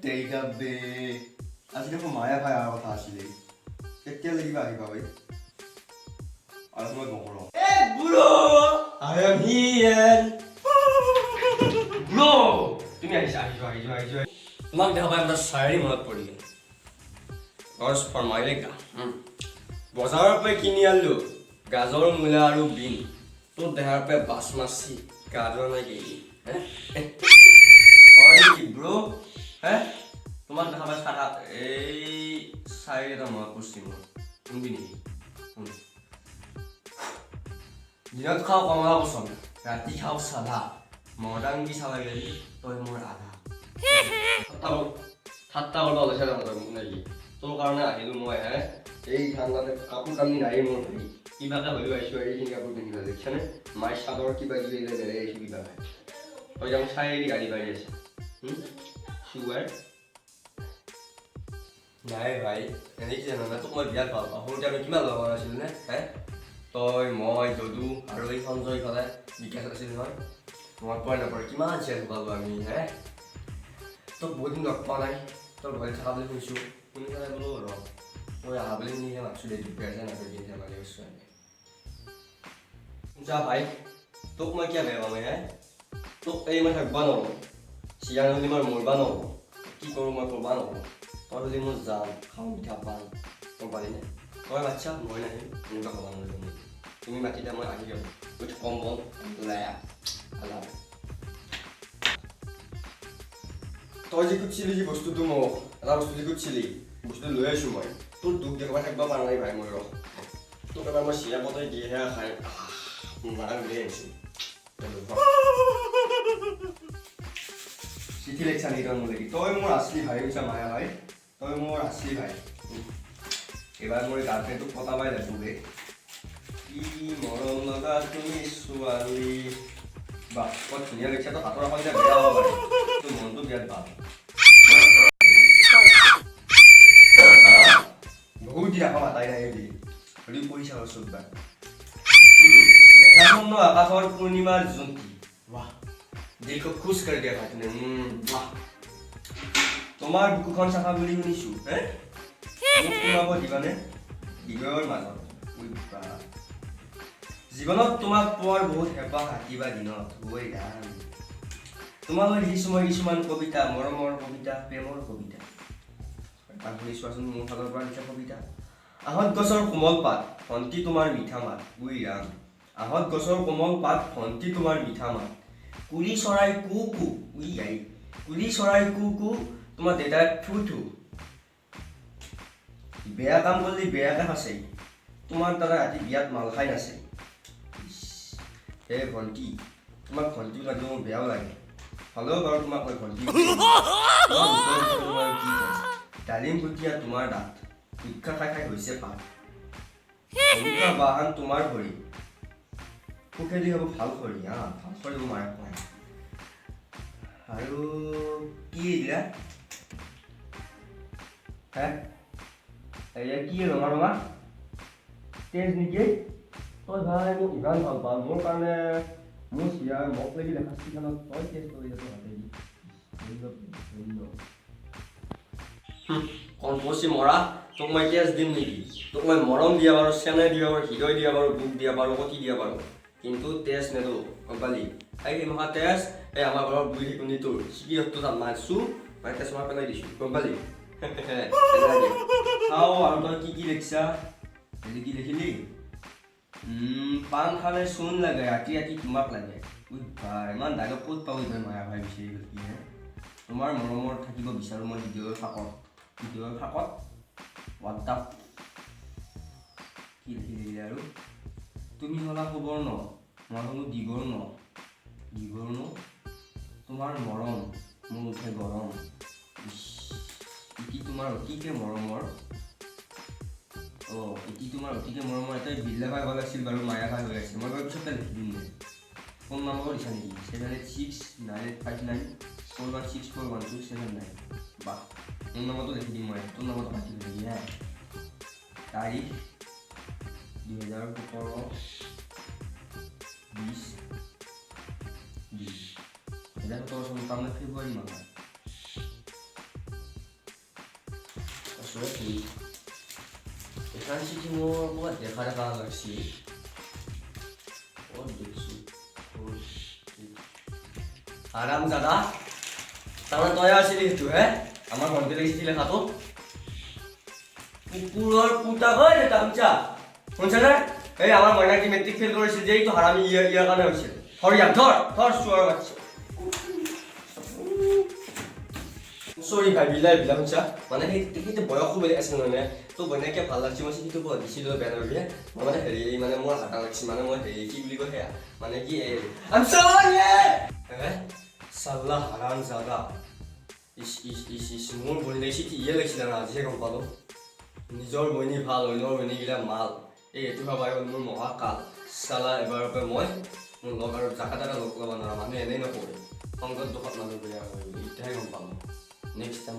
তেৰিকা বে আজি দেখোন মায়ে ভাই আৰু কথা আছিলে কেতিয়া লাগিব আহিবা ঐ আৰু মই নকৰোঁ Bro, I am here. Bro, তুমি আহিছা তোমাক দেখা পাই মোৰ চাৰি মনত পৰিলে গছ ফৰমাইলে গা বজাৰৰ পৰা কিনি আনিলো গাজৰ মূলা আৰু বিন তোৰ দেহাৰ পৰা বাচমাচি গাজৰ নাই গেলি হয় নেকি ব্ৰ তোমাক দেখা পাই চাৰা এই চাৰি এটা মনত পৰিছে মোৰ শুনবি নেকি দিনত খাওঁ কমলা পচন্দ ৰাতি খাওঁ চাধা মৰ্ডাং কি চালা গেলি তই মোৰ আধা ঠাট্টা কৰিব ওলাইছে নেকি তোৰ কাৰণে আহিলোঁ মই এই ঠাণ্ডাতে কাপোৰ কানি নাই মোৰ ভাই কিবাকে হ'লেও আহিছোঁ এইখিনি কাপোৰ পিন্ধিব দেখিছানে মাই চাদৰ কিবা কিবি এইবিলাক বেলেগ আহিছোঁ কিবাকে তই যাম চাই এৰি গাড়ী পাৰি আছে চুগাৰ নাই ভাই এনেকৈ জানো না তোক মই বিয়াত ভাল পাওঁ সৰুতে আমি কিমান লগৰ আছিলোঁ নে তই মই যদু আৰু এই সঞ্জয় ফালে বিকাশ আছিল নহয় মনত পৰে নপৰে কিমান চেঞ্জ পালোঁ আমি তোক বহুত দিন লগ পোৱা নাই তোৰ ঘৰত থকা বুলি শুনিছোঁ শুনি পেলাই বোলো ৰ মই আহা বুলি শুনিহে মাতিছোঁ দেই দুপৰীয়া যায় নাছিল দিন ধেমালি কৈছোঁ আমি যা ভাই তোক মই কিয় বেয়া পাম তোক এই মই থাকিব নোৱাৰোঁ চিয়ান হ'লে মই মৰিব নোৱাৰোঁ কি কৰোঁ মই কৰিব নোৱাৰোঁ তই যদি মোৰ যাম খাওঁ মিঠা পান গম পালিনে তই বাচ্ছা মই নাহিম এনেকুৱা হ'ব নোৱাৰিম তুমি মাতিলে মই আহি যাম উইথ কম্বল তই যি খুজিছিলি যি বস্তুটো মোক এটা বস্তু যি খুজিছিলি বস্তুটো লৈ আহিছোঁ মই তোৰ দুখ দেখুৱাই থাকিব পৰা নাই ভাই মই তোক এবাৰ মই চিৰা বতাই দিয়েহে খাই মাৰাক উলিয়াই আনিছোঁ চিঠি লেখছা নেকি তই মোৰ লাগি তই মোৰ আছলি ভাই হৈছা মায়া ভাই তই মোৰ আছলি ভাই এইবাৰ মোৰ গাৰ্লফ্ৰেণ্ডটোক পতাবাই লাগব বে কি মৰম লগা তুমি ছোৱালী বাহ বৰ ধুনীয়া লেখছা তো হাতৰ এখন বেয়া হ'ব পাৰে তোৰ মনটো বিৰাট ভাল বহুত দিন আকৌ মাতাই নাই বুলি হৰি পইচা চববাৰ মেঘাচ্ছন্ন আকাশৰ পূৰ্ণিমাৰ জোনটি বাহ দিল को खुश कर दिया भाई तूने वाह তোমাৰ বুকুখন চাফা বুলি শুনিছোঁ মোক তোমাক দিবানে দিবৰ মাজত জীৱনত তোমাক পোৱাৰ বহুত হেঁপাহ থাকিবা দিনত গৈ গান তোমালৈ লিখিছোঁ মই কিছুমান কবিতা মৰমৰ কবিতা প্ৰেমৰ কবিতা শুনি চোৱাচোন মোৰ ফালৰ পৰা লিখা কবিতা আহঁত গছৰ কোমল পাত ভণ্টি তোমাৰ মিঠা মাত উই ৰাম আহঁত গছৰ কোমল পাত ভণ্টি তোমাৰ মিঠা মাত কুলি চৰাই কু কু উই আই কুলি চৰাই কু কু তোমাৰ দেউতাই থু থু বেয়া কাম কৰিলে বেয়াকে ফাঁচে তোমাৰ দ্বাৰা ৰাতি বিয়াত মাল খাই নাছে হে ভণ্টি তোমাক ভণ্টি লাগে মোৰ বেয়াও লাগে হ'লেও বাৰু তোমাক মই ভণ্টি ডালিম ভুটীয়া তোমাৰ দাঁত শিক্ষা খাই খাই হৈছে পাত বাহান তোমাৰ ভৰি সুখেদি হ'ব ভাল খৰি ভাল খৰি মাৰে খুৱাই আৰু কি দিলা এয়া কি ৰঙা ৰঙা তেজ নেকি তই ভাই মোক ইমান ভাল পাওঁ মোৰ কাৰণে মোৰ চিয়াৰ মোক লাগি লেখা চিখনত তই তেজ কৰি যাতে হাতেদি কনপচি মৰা তোক মই তেজ দিম নেকি তোক মই মৰম দিয়া পাৰোঁ চেনেহ দিব পাৰোঁ হৃদয় দিয়া পাৰোঁ বুক দিয়া পাৰোঁ কটি দিয়া পাৰোঁ কিন্তু তেজ নেদো গম পালি এই মহা তেজ এই আমাৰ ঘৰৰ বুঢ়ী শিকনি তোৰ চিকিৰটো তাত মাৰিছোঁ মই তেজ মাৰ পেলাই দিছোঁ গম পালি চাওঁ আৰু তই কি লিখিছা হেৰি কি লিখিলি পান খালে চূণ লাগে ৰাতি ৰাতি তোমাক লাগে ইমান ডাইলগ ক'ত পাব ইমান মায়া ভাই বিচাৰি গ'ল কি তোমাৰ মৰমৰ থাকিব বিচাৰোঁ মই ভিডিঅ'ৰ ফাঁকত হোৱাটছআপ কি লিখিলি আৰু তুমি হ'লা খবৰ ন মই হ'লো দিগৰ ন তোমাৰ মৰম মোৰ উঠে গৰম ইটি তোমাৰ অতিকে মৰমৰ ইটি তোমাৰ অতিকে মৰমৰ এটাই বিল্লা ভাই ভাল আছিল বাৰু মায়া ভাই হৈ আছিল মই বাৰু পিছতে লিখি দিম দে ফোন নম্বৰ দিছা নেকি 78698594164127 বাহ ফোন নম্বৰটো লিখি দিম মই তোৰ নম্বৰটো পাতি দিবি তাৰিখ 2017 20 2017 চন তাৰমানে ফেব্ৰুৱাৰী মাহত দেখিছোঁ তুমি এইখন চিঠি মোৰ ক'ৰবাত দেখা দেখা লাগছি ক'ত দেখিছোঁ আৰাম দাদা তাৰমানে তই আছিলি সেইটো হে আমাৰ ভণ্টি লাগিছিল লেখাটো কুকুৰৰ পুতা হয় দেউতা শুনছা শুনছানে এই আমাৰ মইনাকি মেট্ৰিক ফেইল কৰিছিল যে এইটো হাৰামি ইয়াৰ কাৰণে হৈছিল হৰিয়া ধৰ চোৱাৰ বাচ্চা চৰি ভাই বিলাই শুনছা মানে সেইটো বয়সো বেলেগ আছিল মানে তো বইনাকে ভাল লাগছি মই চিঠিটো পঢ়ি দিছিলোঁ বেয়া নালাগে মই মানে হেৰি মানে মোৰ হাতা লাগছি মানে মই হেৰি কি বুলি কয় সেয়া মানে কি I'm sorry চাল্লা হাৰাম জাগা ইছ মোৰ বইনাই চিঠি ইয়ে লাগিছিলে না আজিহে গম পালোঁ নিজৰ বইনী ভাল অন্যৰ বইনীগিলা মাল এইটো ভাবাই হ'ল মোৰ মহাকাল চালা এবাৰৰ পৰা মই মোৰ লগ আৰু জাকা জাকা লগ ল'ব নোৱাৰা মানুহে এনেই নকৰে সংগত দুখত মানুহ বেয়া হয় এতিয়াহে গম পালোঁ নেক্সট টাইম